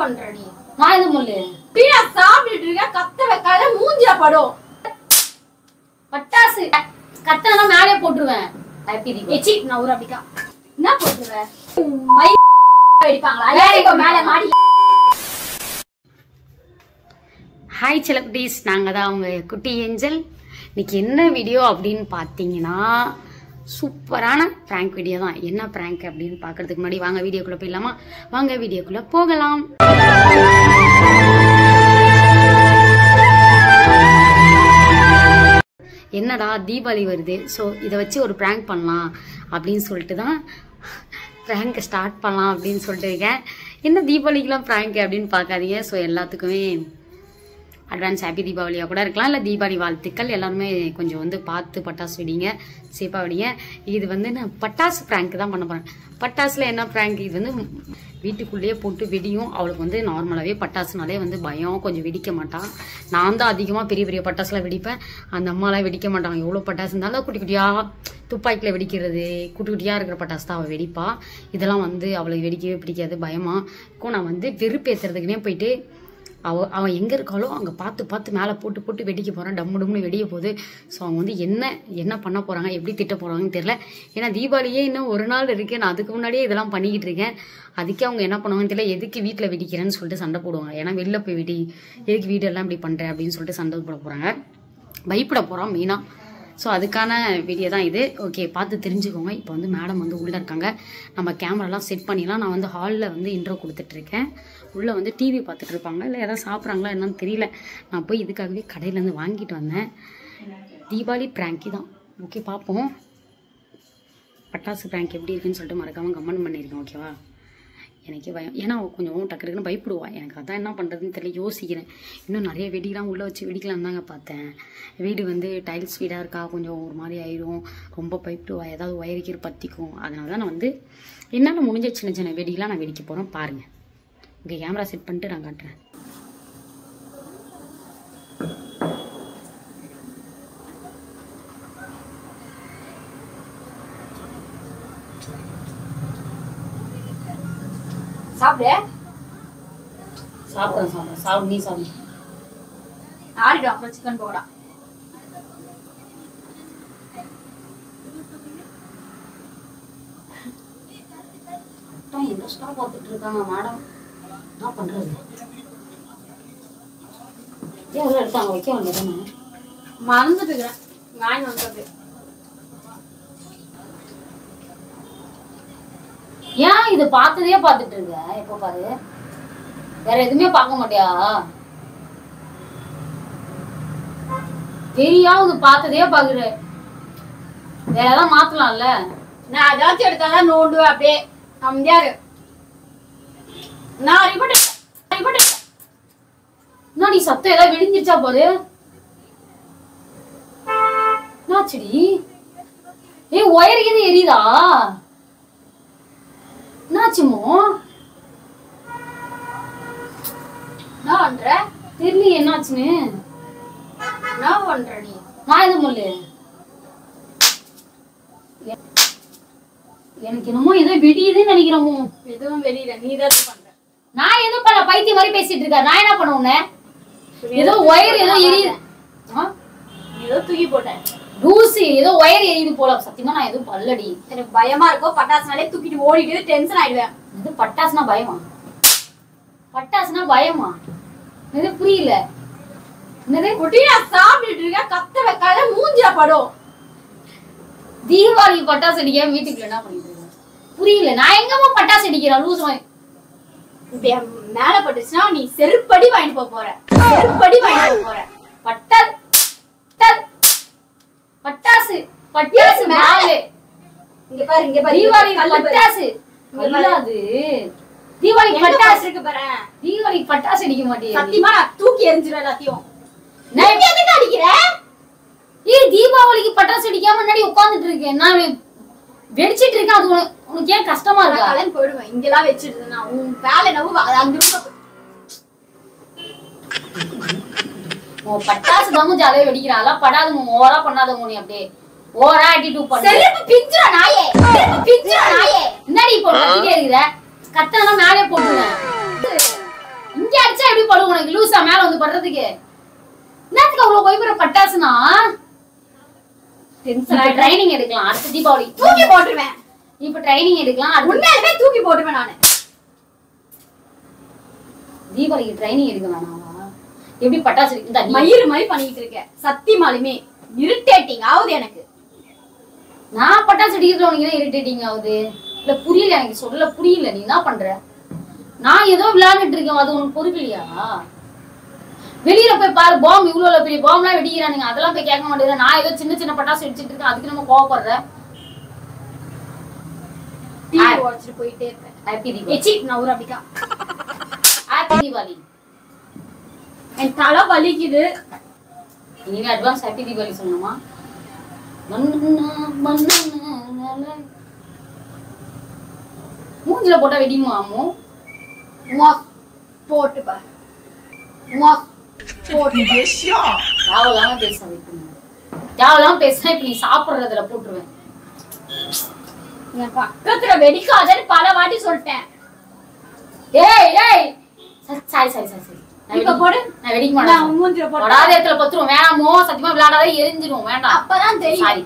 பண்றடி நான் எது முள்ளு பீடா சாப்பிட்டுட்டு இருக்க கத்த வைக்காத மூஞ்சில படும். பட்டாசு கத்தனா மேலே போட்டுருவேன். ஹாப்பி தீபாவளி. எச்சி நான் ஊர் அப்படிக்கா என்ன போட்டுருவ மை வெடிப்பாங்களா ஏறிக்கோ மேல மாடி. ஹாய் செல்லக்குட்டீஸ், நாங்கள் தான் அவங்க குட்டி ஏஞ்சல். இன்னைக்கு என்ன வீடியோ அப்படின்னு பார்த்தீங்கன்னா சூப்பரான ப்ராங்க் வீடியோ தான். என்ன ப்ராங்க் அப்படின்னு பார்க்கறதுக்கு முன்னாடி வாங்க வீடியோக்குள்ளே போயிடலாமா? வாங்க வீடியோக்குள்ளே போகலாம். என்னடா தீபாவளி வருது, ஸோ இதை வச்சு ஒரு ப்ராங்க் பண்ணலாம் அப்படின்னு சொல்லிட்டு தான் ப்ராங்கை ஸ்டார்ட் பண்ணலாம் அப்படின்னு சொல்லிட்டு இருக்கேன். என்ன தீபாவளிக்கெலாம் ப்ராங்க் அப்படின்னு பார்க்காதீங்க. ஸோ எல்லாத்துக்குமே அட்வான்ஸ் ஹாப்பி தீபாவளியாக கூட இருக்கலாம், இல்லை தீபாவளி வாழ்த்துக்கள். எல்லாருமே கொஞ்சம் வந்து பார்த்து பட்டாசு வெடிங்க, சேஃபாக வெடிங்க. இது வந்து நான் பட்டாசு ப்ராங்க் தான் பண்ண போகிறேன். பட்டாசில் என்ன ப்ராங்க், இது வந்து வீட்டுக்குள்ளேயே போட்டு வெடியும். அவளுக்கு வந்து நார்மலாகவே பட்டாசுனாலே வந்து பயம், கொஞ்சம் வெடிக்க மாட்டான். நான் தான் அதிகமாக பெரிய பெரிய பட்டாசுலாம் வெடிப்பேன், அந்த அம்மாலாம் வெடிக்க மாட்டாங்க. எவ்வளோ பட்டாசு இருந்தாலும் குட்டி குட்டியாக துப்பாக்கியில் வெடிக்கிறது, குட்டி குட்டியாக இருக்கிற பட்டாசு தான் அவள் வெடிப்பா. இதெல்லாம் வந்து அவளுக்கு வெடிக்கவே பிடிக்காது, பயமாக இருக்கும். நான் வந்து வெறுப்பேற்றுறதுக்குனே போயிட்டு அவன் எங்கே இருக்காளோ அங்கே பார்த்து பார்த்து மேலே போட்டு போட்டு வெடிக்க போகிறான். டம்மு டம்னு வெடிய போகுது. ஸோ அவங்க வந்து என்ன பண்ண போகிறாங்க, எப்படி திட்ட போகிறாங்கன்னு தெரியல. ஏன்னா தீபாவளியே இன்னும் ஒரு நாள் இருக்குது. நான் அதுக்கு முன்னாடியே இதெல்லாம் பண்ணிக்கிட்டு இருக்கேன். அதுக்கே அவங்க என்ன பண்ணுவாங்கன்னு தெரியல. எதுக்கு வீட்டில் வெடிக்கிறேன்னு சொல்லிட்டு சண்டை போடுவாங்க. ஏன்னா வெளில போய் வெடி, எதுக்கு வீடெல்லாம் இப்படி பண்ணுறேன் அப்படின்னு சொல்லிட்டு சண்டை போட போகிறாங்க, பயப்பட போகிறான் மெயினாக. ஸோ அதுக்கான வீடியோ தான் இது. ஓகே, பார்த்து தெரிஞ்சுக்கோங்க. இப்போ வந்து மேடம் வந்து உள்ளே இருக்காங்க. நம்ம கேமராலாம் செட் பண்ணிடலாம். நான் வந்து ஹாலில் வந்து இன்ட்ரோ கொடுத்துட்ருக்கேன். உள்ளே வந்து டிவி பார்த்துட்டு இருப்பாங்க, இல்லை எதாவது சாப்பிட்றாங்களா என்னன்னு தெரியல. நான் போய் இதுக்காகவே கடையிலேருந்து வாங்கிட்டு வந்தேன். தீபாவளி ப்ராங்கி தான். ஓகே, பார்ப்போம் பட்டாசு ப்ராங்க் எப்படி இருக்குன்னு சொல்லிட்டு மறக்காமல் கமெண்ட் பண்ணியிருக்கேன். ஓகேவா? எனக்கே பயம், ஏன்னா கொஞ்சம் டக்குன்னு பயப்படுவா. எனக்கு அதான் என்ன பண்ணுறதுன்னு தெரியல, யோசிக்கிறேன். இன்னும் நிறைய வெடிலாம் உள்ளே வச்சு வெடிக்கலாம் தாங்க பார்த்தேன். வீடு வந்து டைல்ஸ் வீடாக இருக்கா, கொஞ்சம் ஒரு மாதிரி ஆயிடும், ரொம்ப பயப்படுவா. ஏதாவது ஒயரிக்கிற பற்றிக்கும். அதனால தான் நான் வந்து என்னால் முடிஞ்ச சின்ன சின்ன வெடிலாம் நான் வெடிக்க போகிறேன். பாருங்கள். ஓகே, கேமரா செட் பண்ணிட்டு நான் காட்டுறேன். சாப்பிடு சாப்பிடு நீ சாப்பிடு. ஆடிடும் அப்புறம் சிக்கன் போடா. இன்ட்ரெஸ்டாக பார்த்துட்டு இருக்காங்க மேடம். என்ன பண்ணுறது? ஏன் எடுத்தாங்க வைக்க வேண்டியதானே? மறந்துட்டு இருக்கிறேன். வாங்கி வந்தது ஏன் இது பார்த்ததே பார்த்துட்டு இருக்க? எப்போ பாரு, வேற எதுவுமே பார்க்க மாட்டியா? தெரியாது பார்த்ததே பாக்குற. வேற ஏதாவது மாத்தலாம்ல. நான் ஏதாச்சும் எடுத்தாதான் நோண்டுவேன். அப்படியே அமைதியாரு. நான் ரிப்போர்ட் நீ சத்தம் ஏதாவது விடிஞ்சிருச்சா போது? என்னாச்சுடி? ஒயருக்கு எது எரியுதா? என்னாச்சுமோ? என்ன பண்ற? தெரியல என்னாச்சுன்னு. என்ன பண்ற நீ? நான் எது முள்ளு? எனக்கு என்னமோ ஏதோ வெடியுதுன்னு நினைக்கிறோமோ. எதுவும் வெளியில நீதான் பண்ற. நான் எதுவும் பண்ணல, பைத்தியம் மாதிரி பேசிட்டு இருக்க. நான் என்ன பண்ணுவேன்? ஏதோ ஒயர் ஏதோ எரியுது. ஏதோ தூக்கி போட்டேன். லூசி, ஏதோ ஒயர் எரியுது போல. சத்தியமா நான் எதுவும் பல்லடி. எனக்கு பயமா இருக்கும். பட்டாசுனாலே தூக்கிட்டு ஓடிட்டு டென்ஷன் ஆயிடுவேன். இது பட்டாசுனா பயமா? பட்டாசுனா பயமா? இது புரியல. என்னது குட்டியா சாப்பிட்டுட்டு இருக்க கத்த வைக்காத மூஞ்சில படும். தீபாவளி பட்டாசு அடிக்காம வீட்டுக்குள்ள என்ன பண்ணிட்டு இருக்க? புரியல. நான் எங்கம்மா பட்டாசு அடிக்கிறேன் லூஸ்? மேல பட்டுச்சுன்னா நீ செருப்படி வாங்கிட்டு போற. செருப்படி வாங்கிட்டு போற. பட்டாசு பட்டாசு பட்டாசு மேலே. இங்க பாரு, இங்க பாரு. தீபாவளி பட்டாசு அது. தீபாவளி பட்டாசு இருக்கு பாரு. தீபாவளி பட்டாசு அடிக்க மாட்டேன். சத்தியமா நான் தூக்கி எரிஞ்சிருவேன் எல்லாத்தையும். நான் எதுக்கு அடிக்கிறேன்? தீபாவளிக்கு பட்டாசு அடிக்காம முன்னாடி உட்கார்ந்துட்டு இருக்கேன். நான் வெடிச்சிட்டு இருக்கேன். அது உனக்கு ஏன் கஷ்டமா இருக்கா? கலன் போயிடுவேன். இங்கெல்லாம் வச்சிட்டு நான் உன் வேலை நவு அங்க பட்டாசு தான் ஜாலியா வெடிக்கிறாளா? படாதவங்க ஓவரா பண்ணாதவங்க. நீ அப்படியே ஓவரா ஆட்டிட்யூட் பண்ணு. செருப்பு பிஞ்சுற நாயே, செருப்பு பிஞ்சுற நாயே. என்னடி இப்போ கத்திட்டே இருக்கிற? கத்தனா மேலே போட்டுருவேன். இங்க அடிச்சா எப்படி படும் உனக்கு லூசா மேல வந்து படுறதுக்கு? என்னத்துக்கு அவ்வளவு பயப்படுற பட்டாசுனா? ட்ரைனிங் எடுக்கலாம் அடுத்த தீபாவளி. தூக்கி போட்டுருவேன். இப்ப ட்ரைனிங் எடுக்கலாம். உண்மையாலுமே தூக்கி போட்டுருவேன் நானு. தீபாவளிக்கு ட்ரைனிங் எடுக்க வேணாமா? எப்படி பட்டாசு இந்த மயிறு மாதிரி பண்ணிட்டு இருக்கேன். சத்தியமாலுமே இரிட்டேட்டிங் ஆகுது எனக்கு. நான் பட்டாசு அடிக்கிறதுல உனக்கு என்ன இரிட்டேட்டிங் ஆகுது? இல்ல புரியல, எனக்கு சொல்ல புரியல. நீ என்ன பண்ற? நான் ஏதோ விளையாண்டுட்டு இருக்கேன், அது உனக்கு பொறுக்கலையா? வெளியில போய் பாரு, பாம்பு இவ்வளவு பெரிய பாம்பெல்லாம் வெடிக்கிறானுங்க, அதெல்லாம் போய் கேட்க மாட்டேங்குது. நான் ஏதோ சின்ன சின்ன பட்டாசு வெடிச்சிட்டு இருக்கேன், அதுக்கு நம்ம கோவப்படுற? டிவி வாட்சிட்டு போயிட்டே இருப்பேன். ஹாப்பி தீபாவளி. எச்சி நான் ஒரு அப்படிக்கா. ஹாப்பி தீபாவளி. என் தலை வலிக்குது. இனிமே அட்வான்ஸ் ஹாப்பி தீபாவளி சொல்லணுமா? மூஞ்சில போட்டா வெடியுமா அம்மு? போட்டு பாரு. தேவையில்லாம பேசாத. தேவையில்லாம பேசினா இப்ப நீ சாப்பிடுறதுல போட்டுருவேன். பக்கத்துல வெடிக்காதன்னு பல வாட்டி சொல்லிட்டேன். ஏய் ஏய் சாரி சாரி சாரி சாரி. இப்ப போடு. நான் வெடிக்க மாட்டேன். மூஞ்சில போடு. படாத இடத்துல பத்துரும். வேணாமோ, சத்தியமா விளையாடாத, எரிஞ்சிரும். வேண்டாம். அப்பதான் தெரியும். சாரி.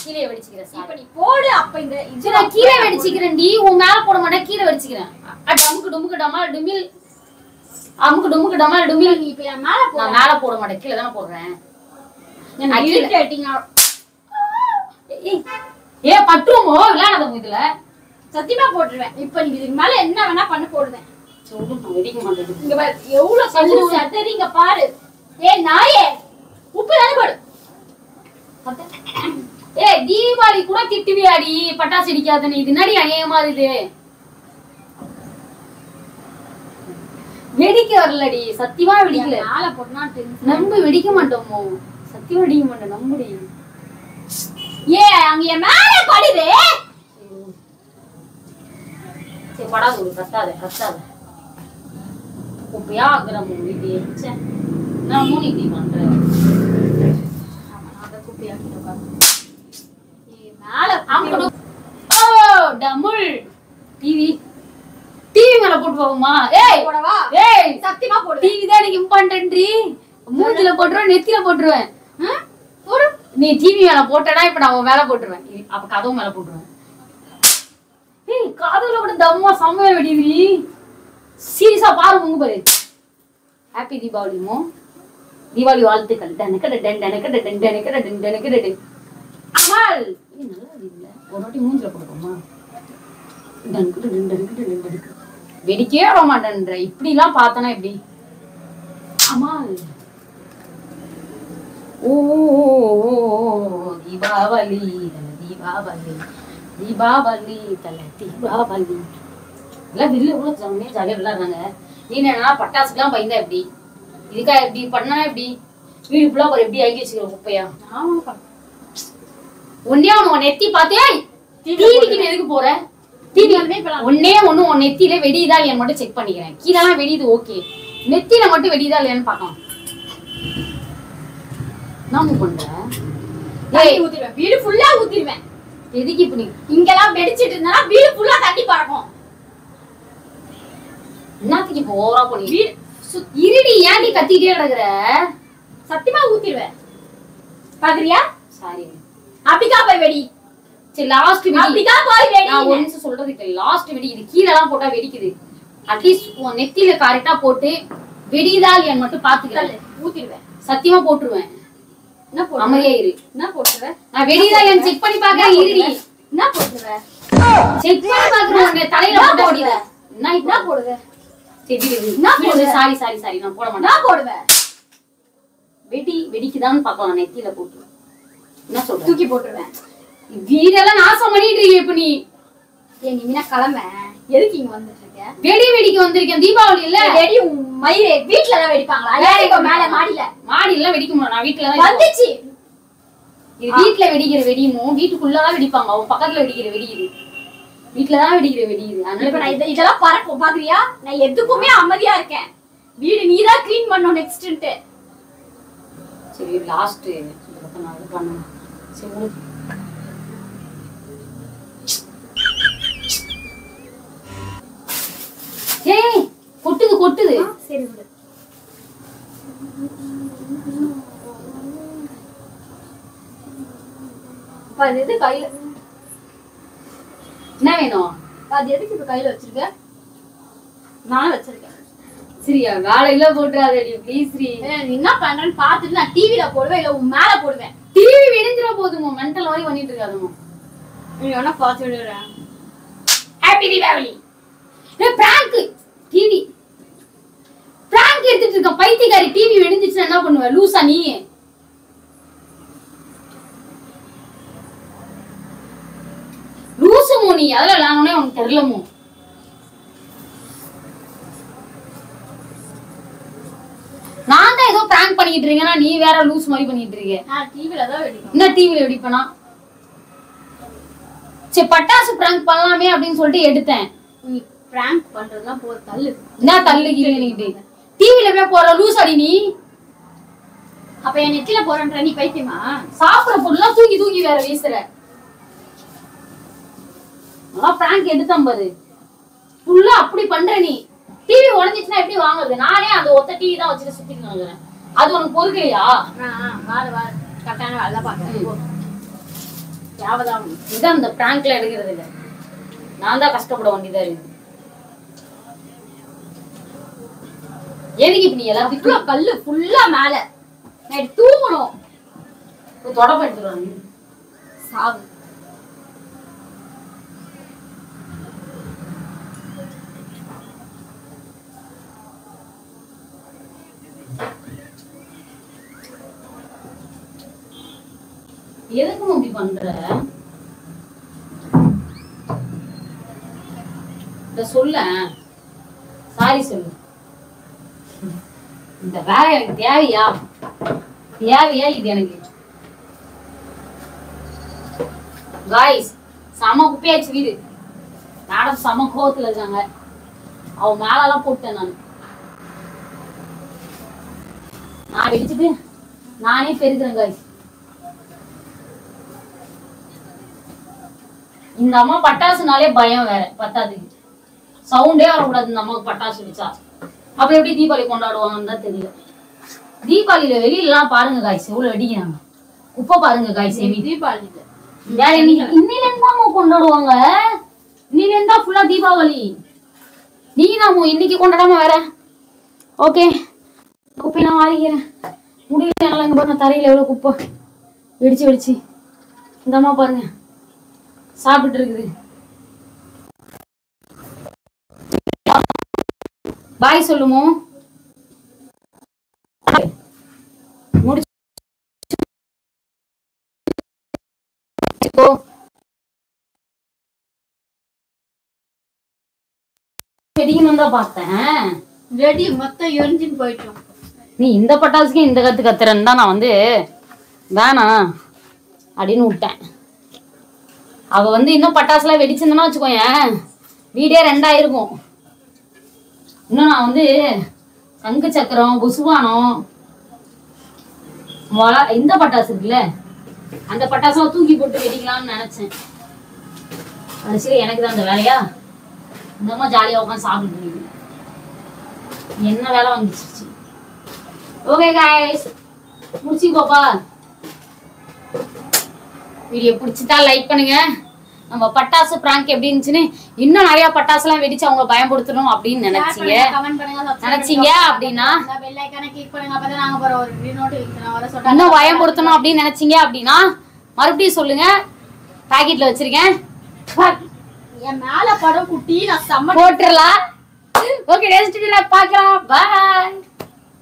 கீழே வெடிச்சிக்கிறேன். இப்ப நீ போடு. அப்ப இந்த நான் கீழே வெடிச்சிக்கிறேன்டி. உன் மேல போட மாட்டேன், கீழே வெடிச்சிக்கிறேன். அமுக்கு டுமுக்கு டமால் டுமில். அமுக்கு டுமுக்கு டமால் டுமில். நீ இப்ப என் மேல போடு. நான் மேல போட மாட்டேன், கீழே தானே போடுறேன். நான் இரிட்டேட்டிங் ஆ. ஏ பட்டுமோ விளையாடாத இதுல. சத்தியமா போட்டுருவேன். இப்ப நீ இதுக்கு மேல என்ன வேணா பண்ண போடுவேன். சொல்லு, நான் வெடிக்க மாட்டேன். இங்க பாரு எவ்வளவு கல்லு சட்டறீங்க பாரு. ஏய் நாயே, உப்பு தானே போடு. ஏய் தீபாவளி கூட திட்டுவியாடி பட்டாசு அடிக்காதன்னு. இது என்னடி அநியாயமா இது? வெடிக்க வரலடி, சத்தியமா வெடிக்கல. மேல போட்டுனா நம்ப வெடிக்க மாட்டோமோ? சத்தியமா வெடிக்க மாட்டோம், நம்புடி. ஏ அங்க என் மேல படுது. சரி படாது, ஒரு கத்தாத கத்தாத. உப்பையா ஆகுறோம் வீட்டு. நான் மூணு இப்படி பண்றேன். டிவி டிவி மேல போட்டு போகுமா? ஏய் போடவா? ஏய் சத்தியமா போடு. டிவி தான் எனக்கு இம்பார்ட்டன்ட்ரி. மூஞ்சில போட்டுருவேன், நெத்தியில போட்டுருவேன். போடு. நீ டிவி மேல போட்டடா, இப்ப நான் மேல போட்டுருவேன். அப்ப கதவு மேல போட்டுருவேன். ஏய் காதுல கூட தம்மா சமையல் வெடிவி. சீரியஸா பாரு, உங்க பாரு. ஹாப்பி தீபாவளிமோ. தீபாவளி வாழ்த்துக்கள். டனக்கட டனக்கட டனக்கட டனக்கட டன். அமால் இது நல்லா இல்ல. ஒரு வாட்டி மூஞ்சில போடுறோமா? டனக்கட டனக்கட டனக்கட. வெடிக்கவே வர மாட்டேன்ற. இப்படி எல்லாம் பார்த்தனா எப்படி? அமால் ஓ தீபாவளி தீபாவளி தீபாவளி தல தீபாவளி. எல்லாம் வெளில கூட செம்மையா ஜாலியா விளையாடுறாங்க. நீ என்னன்னா பட்டாசுக்கெல்லாம் பயந்தா எப்படி? இதுக்கா எப்படி பண்ணா எப்படி? வீடு ஃபுல்லா ஒரு எப்படி ஆகி வச்சுக்கிற குப்பையா? ஒன்னே ஒண்ணு நெத்தி பார்த்தே டிவிக்கு எதுக்கு போற? டிவி ஒன்னே ஒண்ணு உன் நெத்தியில வெடியுதா இல்லையான்னு மட்டும் செக் பண்ணிக்கிறேன். கீழெல்லாம் வெடியுது ஓகே, நெத்தியில மட்டும் வெடியுதா இல்லையான்னு பார்க்கலாம். நான் பண்றேன். ஊத்திடுவேன், வீடு ஃபுல்லா ஊத்திடுவேன். எதுக்கு இப்ப நீ இங்கெல்லாம் வெடிச்சிட்டு இருந்தா வீடு ஃபுல்லா தண்ணி பறக்கும். என்னத்துக்கு இப்ப ஓவரா போனி? இருடி, ஏன் நீ கத்திட்டே கிடக்குற? சத்தியமா ஊத்திடுவேன். பாக்குறியா? சாரி. அப்படிக்கா போய் வெடி. சரி லாஸ்ட் வெடி. அப்படிக்கா போய் வெடி. நான் ஒரு நிமிஷம் சொல்றதுக்கு லாஸ்ட் வெடி. இது கீழ எல்லாம் போட்டா வெடிக்குது. அட்லீஸ்ட் உன் நெத்தியில கரெக்டா போட்டு வெடிதா இல்லையான்னு மட்டும் பாத்துக்கிறேன். ஊத்திடுவேன். சத்தியமா போட்டுருவேன். என்ன போடு? அமைதியா இரு. என்ன போட்டுருவேன்? நான் வெடிதா இல்லையான்னு செக் பண்ணி பாக்குறேன். இருடி. என்ன போட்டுருவேன்? செக் பண்ணி பாக்குறேன். உன்னை தலையில போட்டு ஓடிடுவேன். என்ன போடுவேன்? சரி என்ன போடுது? சாரி சாரி சாரி, நான் போட மாட்டேன். நான் போடுவேன். வெடி வெடிக்குதான்னு பாக்கலாம். நெத்தியில போட்டு என்ன சொல்ற? தூக்கி போட்டுருவேன். வீடெல்லாம் நாசம் பண்ணிட்டு இருக்க இப்ப நீ. ஏன் நீ என்ன கிளம்ப? எதுக்கு இங்க வந்துட்டு இருக்க? வெடி வெடிக்க வந்திருக்கேன். தீபாவளி இல்ல. வெடி மயிரே வீட்ல தான் வெடிப்பாங்களா? ஏறிக்கோ மேல மாடியில. மாடியில வெடிக்க முடியும். நான் வீட்ல தான் வந்துச்சு. இது வீட்ல வெடிக்கிற வெடியும் வீட்டுக்குள்ளதான் வெடிப்பாங்க. அவன் பக்கத்துல வெடிக்கிற வெடி இது. வீட்லதான் வெடிக்கிற வெடி இது. இப்ப நான் இதெல்லாம் பறக்கும் பாக்குறியா? நான் எதுக்குமே அமைதியா இருக்கேன். வீடு நீதான் க்ளீன் பண்ணணும் நெக்ஸ்ட்ன்ட்டு. சரி லாஸ்ட் நான் இது பண்ணணும். சரி ஏய் கொட்டுது கொட்டுது. சரி விடு. அது எது கையில என்ன வேணும்? அது எதுக்கு இப்ப கையில வச்சிருக்க? நானும் வச்சிருக்கேன். சரியா வேலையில போட்டுறாதடி ப்ளீஸ் ஸ்ரீ. நீ என்ன பண்றேன்னு பாத்துட்டு நான் டிவில போடுவேன் இல்ல உன் மேல போடுவேன். டிவி வெடிஞ்சிர போதுமோ, மென்டல் மாதிரி பண்ணிட்டு இருக்காதமோ. நீ வேணா பாத்து விடுறேன். Happy Deepavali. Prank TV prank எடுத்துட்டு இருக்க பைத்தியக்காரி. டிவி வெடிஞ்சிச்சுன்னா என்ன பண்ணுவ? லூசா நீ? லூசுமோ நீ? அதெல்லாம் விளாடனே உனக்கு தெரியலமோ? நான் தான் ஏதோ பிராங்க் பண்ணிட்டு இருக்கேன்னா நீ வேற லூஸ் மாதிரி பண்ணிட்டு இருக்க. நான் டிவில தான் வெடிப்பேன். என்ன டிவில வெடிப்பனா? சரி பட்டாசு பிராங்க் பண்ணலாமே அப்படின்னு சொல்லிட்டு எடுத்தேன். நீ பிராங்க் பண்றதுலாம் போ தள்ளு. என்ன தள்ளு கிள்ளிட்டு டிவில போய் போற லூஸ் அடி நீ. அப்ப என் நெத்தில போறேன்ற நீ பைத்தியமா? சாப்பிடுற பொருள்லாம் தூக்கி தூக்கி வேற வீசுற. நான் பிராங்க் எடுத்தேன் பாரு. ஃபுல்லா அப்படி பண்ற நீ. டிவி உடைஞ்சிச்சுன்னா எப்படி வாங்குறது? நானே அந்த ஒத்த டிவி தான் வச்சுட்டு சுத்திட்டு வாங்குறேன். அது உனக்கு பொறுக்கலையா? வாரு வாரு கட்டான வேலை பாக்குறேன். யாவதான் இதான் இந்த பிராங்க்ல எடுக்கிறது இல்ல. நான் தான் கஷ்டப்பட வேண்டியதா இருக்கு. எதுக்கு இப்ப நீ எல்லாத்தையும் கல்லு ஃபுல்லா மேல நைட் தூங்கணும். தொடப்ப எடுத்துருவாங்க சாவு. எதுக்கும் அப்படி பண்ற? இத சொல்ல சாரி சொல்லு. இந்த வேலை எனக்கு தேவையா? தேவையா இது எனக்கு? காய்ஸ் சம குப்பையாச்சு வீடு. மேடம் சம கோவத்துல இருக்காங்க. அவ மேலெல்லாம் போட்டேன் நான் வெடிச்சுட்டு நானே பெருக்கிறேன் காய்ஸ். இந்த அம்மா பட்டாசுனாலே பயம் வேற பத்தாதுக்கு. சவுண்டே வரக்கூடாது இந்த அம்மாவுக்கு பட்டாசு வெடிச்சா. அப்ப எப்படி தீபாவளி கொண்டாடுவாங்கன்னு தான் தெரியல. தீபாவளியில வெளியில எல்லாம் பாருங்க காய்ஸ் எவ்வளவு வெடிக்கிறாங்க. குப்பை பாருங்க காய்ஸ். தீபாவளி வேற இன்னில இருந்தாமோ கொண்டாடுவாங்க. இன்னில இருந்தா ஃபுல்லா தீபாவளி. நீ நாமோ இன்னைக்கு கொண்டாடாம வேற. ஓகே குப்பை நான் வாரிக்கிறேன். முடியல நல்லா இங்க பாருங்க தரையில எவ்வளவு குப்பை வெடிச்சு வெடிச்சு. இந்த அம்மா பாருங்க சாப்பிட்டு இருக்குது. பாய் சொல்லுமோ? முடிச்சு வெடிக்கணும் தான் பார்த்தேன். வெடி மொத்தம் எரிஞ்சுன்னு போயிட்டோம். நீ இந்த பட்டாசுக்கே இந்த கத்து கத்துறன்னு தான் நான் வேணாம் அப்படின்னு விட்டேன். அவ இன்னும் பட்டாசுலாம் வெடிச்சிருந்தேன்னா வச்சுக்கோயேன் வீடே 2 ஆயிருக்கும். இன்னும் நான் சங்கு சக்கரம் புசுவானம் இந்த பட்டாசு இருக்குல்ல அந்த பட்டாசுலாம் தூக்கி போட்டு வெடிக்கலாம்னு நினைச்சேன். கடைசியில எனக்கு தான் அந்த வேலையா? இந்த அம்மா ஜாலியா உட்காந்து சாப்பிட்டு என்ன வேலை வந்துச்சு. ஓகே गाइस முடிச்சுக்கோப்பா. வீடியோ பிடிச்சிட்டா லைக் பண்ணுங்க. நம்ம பட்டாசு பிராங்க் எப்படி இருந்துச்சுன்னு இன்னும் நிறைய பட்டாசுலாம் வெடிச்சு அவங்க பயன்படுத்தணும் அப்படின்னு நினைச்சீங்க அப்படின்னா இன்னும் பயன்படுத்தணும் அப்படின்னு நினைச்சீங்க அப்படின்னா மறுபடியும் சொல்லுங்க. பாக்கெட்ல வச்சிருக்கேன். என் மேல படம் குட்டி நான் சம்ம போட்டுறலாம். ஓகே நெக்ஸ்ட் வீடியோல பார்க்கலாம். பை.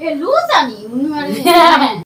ஏ லூசா நீ உண்மையாவே